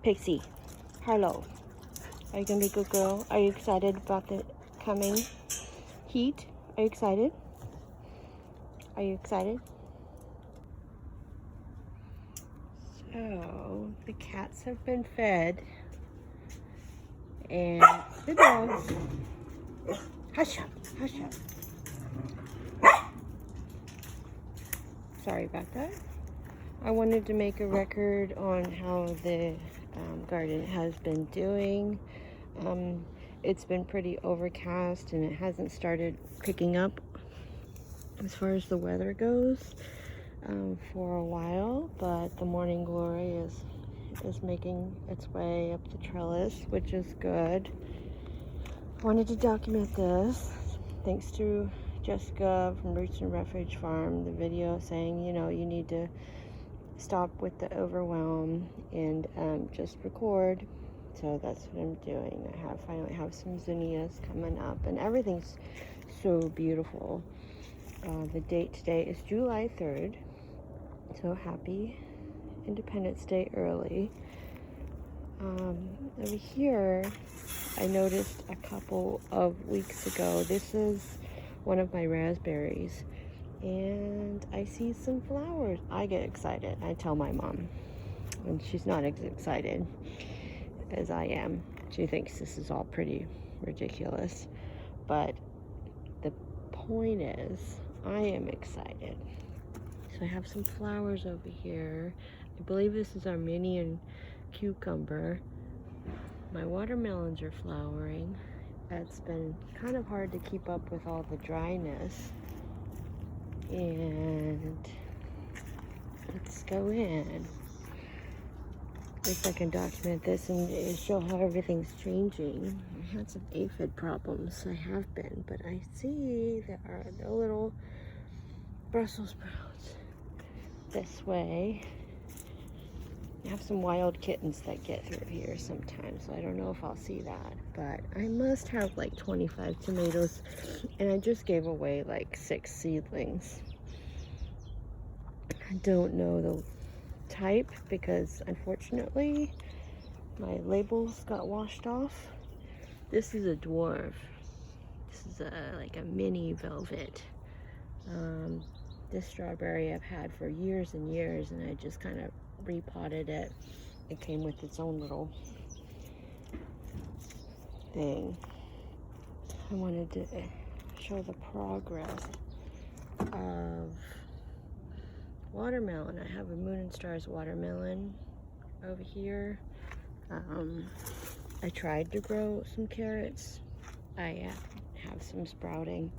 Pixie, hello. Are you gonna be a good girl? Are you excited about the coming heat? Are you excited? Are you excited? So, the cats have been fed. And the dogs. Hush up, hush up. Sorry about that. I wanted to make a record on how the garden has been doing. It's been pretty overcast and it hasn't started picking up as far as the weather goes for a while, but the morning glory is making its way up the trellis, which is good. I wanted to document this thanks to Jessica from Roots and Refuge Farm, the video saying, you know, you need to stop with the overwhelm and just record. So that's what I'm doing. I finally have some zinnias coming up and everything's so beautiful. The date today is July 3rd, so happy Independence Day early. Over here I noticed a couple of weeks ago, this is one of my raspberries, and I see some flowers. I get excited. I tell my mom, and she's not as excited as I am. She thinks this is all pretty ridiculous, but the point is I am excited. So I have some flowers over here. I believe this is Armenian cucumber. My watermelons are flowering. It's been kind of hard to keep up with all the dryness. And let's go in. At least I can document this and show how everything's changing. I had some aphid problems. I have been, but I see there are the little Brussels sprouts this way. I have some wild kittens that get through here sometimes, so I don't know if I'll see that, but I must have like 25 tomatoes, and I just gave away like 6 seedlings. I don't know the type because unfortunately my labels got washed off. This is a dwarf. This is like a mini velvet. This strawberry I've had for years and years, and I just kind of repotted it. It came with its own little thing. I wanted to show the progress of watermelon. I have a Moon and Stars watermelon over here. I tried to grow some carrots. I have some sprouting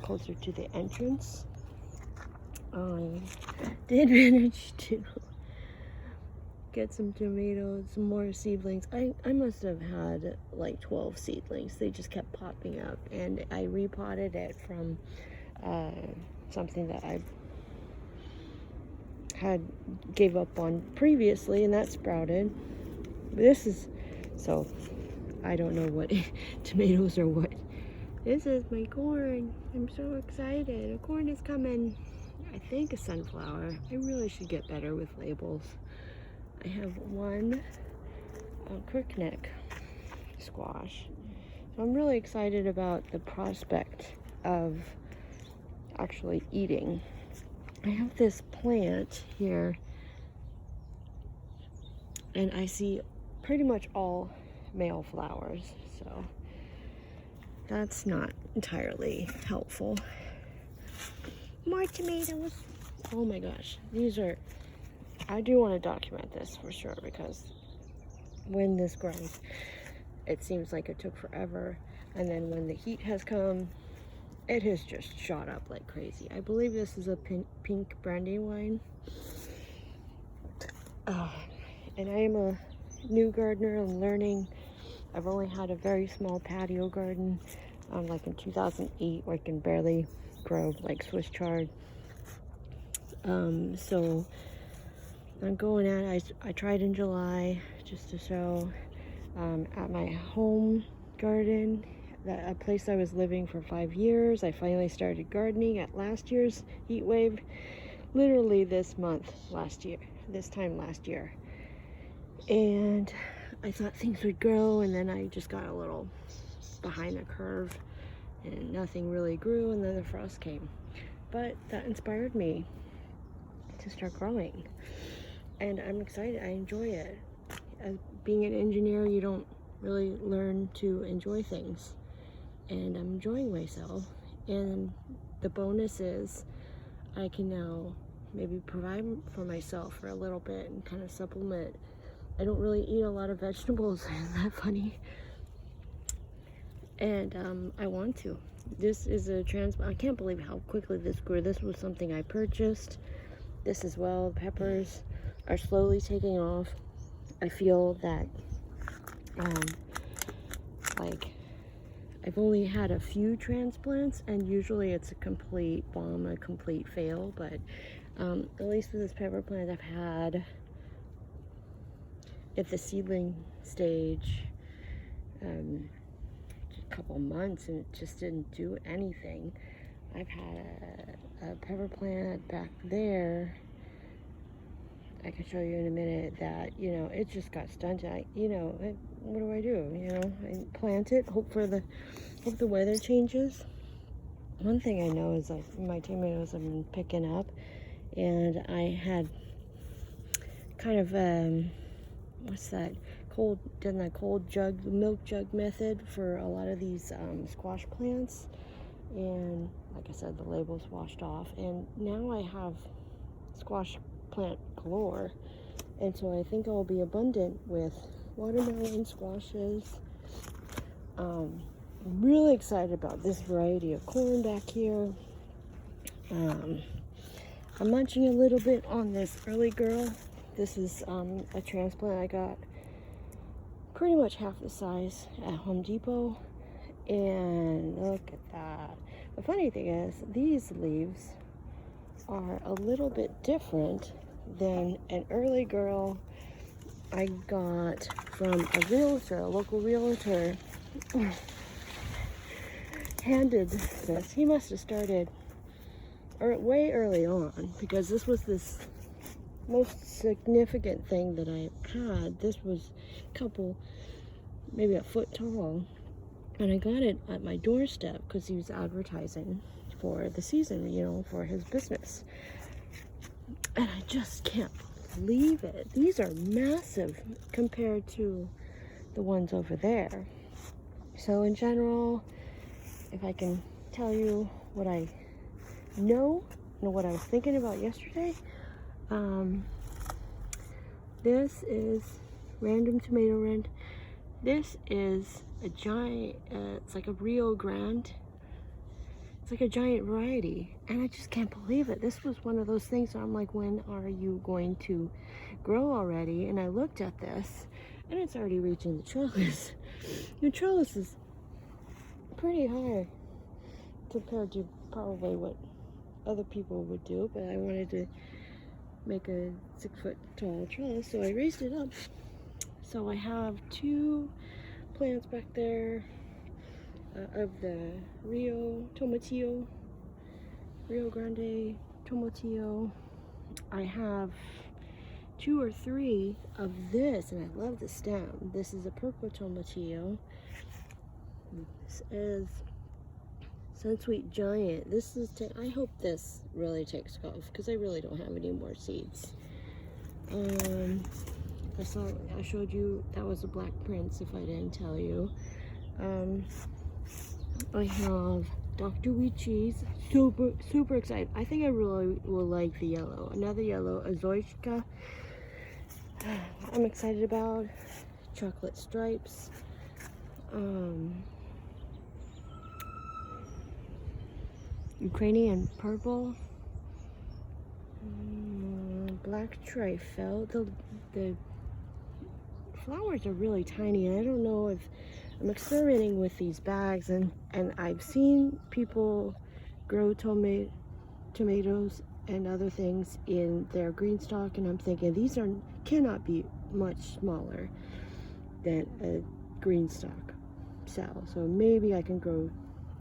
closer to the entrance. I did manage to get some tomatoes, some more seedlings. I must have had like 12 seedlings. They just kept popping up, and I repotted it from something that I had gave up on previously, and that sprouted. This is, so I don't know what tomatoes are what. This is my corn. I'm so excited. A corn is coming. I think a sunflower. I really should get better with labels. I have one crookneck squash. So I'm really excited about the prospect of actually eating. I have this plant here, and I see pretty much all male flowers, so that's not entirely helpful. More tomatoes. Oh my gosh, these are, I do want to document this for sure, because when this grows, it seems like it took forever, and then when the heat has come, it has just shot up like crazy. I believe this is a pink brandy wine. And I am a new gardener. I'm learning. I've only had a very small patio garden, like in 2008, where I can barely grow like Swiss chard. So I'm going at it. I tried in July just to show at my home garden, a place I was living for 5 years. I finally started gardening at last year's heat wave, literally this time last year. And I thought things would grow, and then I just got a little behind the curve and nothing really grew, and then the frost came. But that inspired me to start growing, and I'm excited. I enjoy it. As being an engineer, you don't really learn to enjoy things, and I'm enjoying myself. And the bonus is I can now maybe provide for myself for a little bit and kind of supplement. I don't really eat a lot of vegetables. Isn't that funny? And I want to. This is a transplant. I can't believe how quickly this grew. This was something I purchased. This as well. Peppers are slowly taking off. I feel that like I've only had a few transplants, and usually it's a complete bomb, a complete fail, but at least with this pepper plant I've had at the seedling stage a couple months, and it just didn't do anything. I've had a pepper plant back there, I can show you in a minute, that, you know, it just got stunted. What do I do? You know, I plant it, hope the weather changes. One thing I know is like my tomatoes have been picking up, and I had kind of what's that, done that cold jug, milk jug method for a lot of these squash plants, and like I said, the label's washed off, and now I have squash plant galore, and so I think I'll be abundant with watermelon, squashes. I'm really excited about this variety of corn back here. I'm munching a little bit on this early girl. This is a transplant I got pretty much half the size at Home Depot, and look at that. The funny thing is, these leaves are a little bit different than an early girl I got from a realtor, a local realtor. Handed this. He must have started way early on, because this was this most significant thing that I had. This was a couple, maybe a foot tall, and I got it at my doorstep because he was advertising for the season, you know, for his business. And I just can't believe it. These are massive compared to the ones over there. So in general, if I can tell you what I know and what I was thinking about yesterday, this is random tomato rent. This is a giant, it's like a Rio Grande. It's like a giant variety, and I just can't believe it. This was one of those things where I'm like, when are you going to grow already? And I looked at this, and it's already reaching the trellis. The trellis is pretty high compared to probably what other people would do, but I wanted to make a 6-foot tall trellis, so I raised it up. So I have 2 plants back there of the Rio Grande Tomatillo. I have 2 or 3 of this, and I love the stem. This is a purple tomatillo. This is Sunsweet Giant. This is, I hope this really takes off, because I really don't have any more seeds. I showed you, that was a Black Prince, if I didn't tell you. I have Dr. Wheat Cheese. Super excited. I think I really will like the yellow. Another yellow, Azoika. I'm excited about. Chocolate Stripes. Ukrainian Purple. Black Trifle. The flowers are really tiny. I don't know if I'm experimenting with these bags, and I've seen people grow tomatoes and other things in their green stock, and I'm thinking these cannot be much smaller than a green stock cell. So maybe I can grow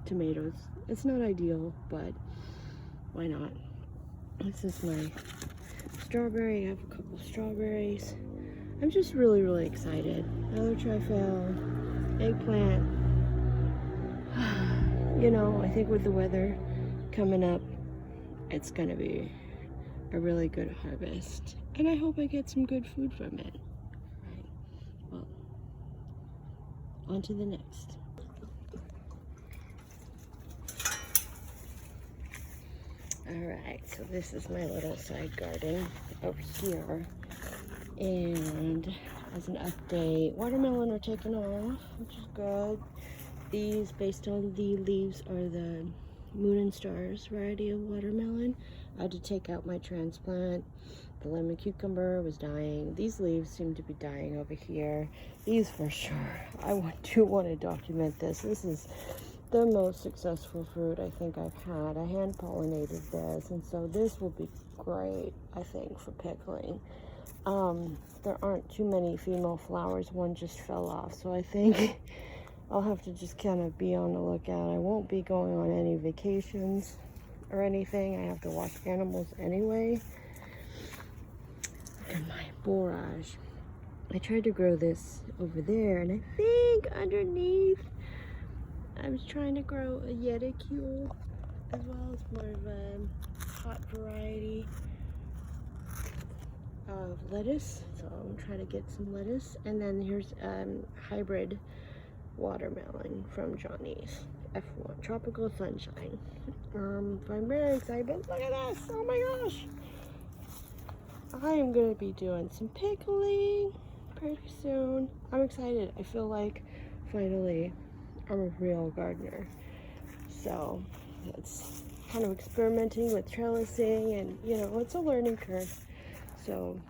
tomatoes. It's not ideal, but why not? This is my strawberry. I have a couple strawberries. I'm just really excited. Another trifle, eggplant. You know, I think with the weather coming up, it's gonna be a really good harvest. And I hope I get some good food from it. Right. Well, on to the next. Alright, so this is my little side garden over here. And as an update, watermelon are taking off, which is good. These, based on the leaves, are the Moon and Stars variety of watermelon. I had to take out my transplant. The lemon cucumber was dying. These leaves seem to be dying over here. These for sure. I do want to document this. This is the most successful fruit I think I've had. I hand pollinated this, and so this will be great, I think, for pickling. There aren't too many female flowers. One just fell off, so I think I'll have to just kind of be on the lookout. I won't be going on any vacations or anything. I have to watch animals anyway. Look at my borage. I tried to grow this over there, and I think underneath I was trying to grow a yeticule as well. It's more of a hot variety of lettuce, so I'm trying to get some lettuce. And then here's hybrid watermelon from Johnny's F1 Tropical Sunshine. I'm very excited. Look at this! Oh my gosh! I am gonna be doing some pickling pretty soon. I'm excited. I feel like finally I'm a real gardener. So it's kind of experimenting with trellising, and you know, it's a learning curve. So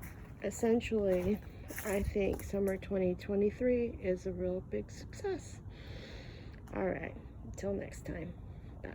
essentially, I think summer 2023 is a real big success. All right, until next time. Bye.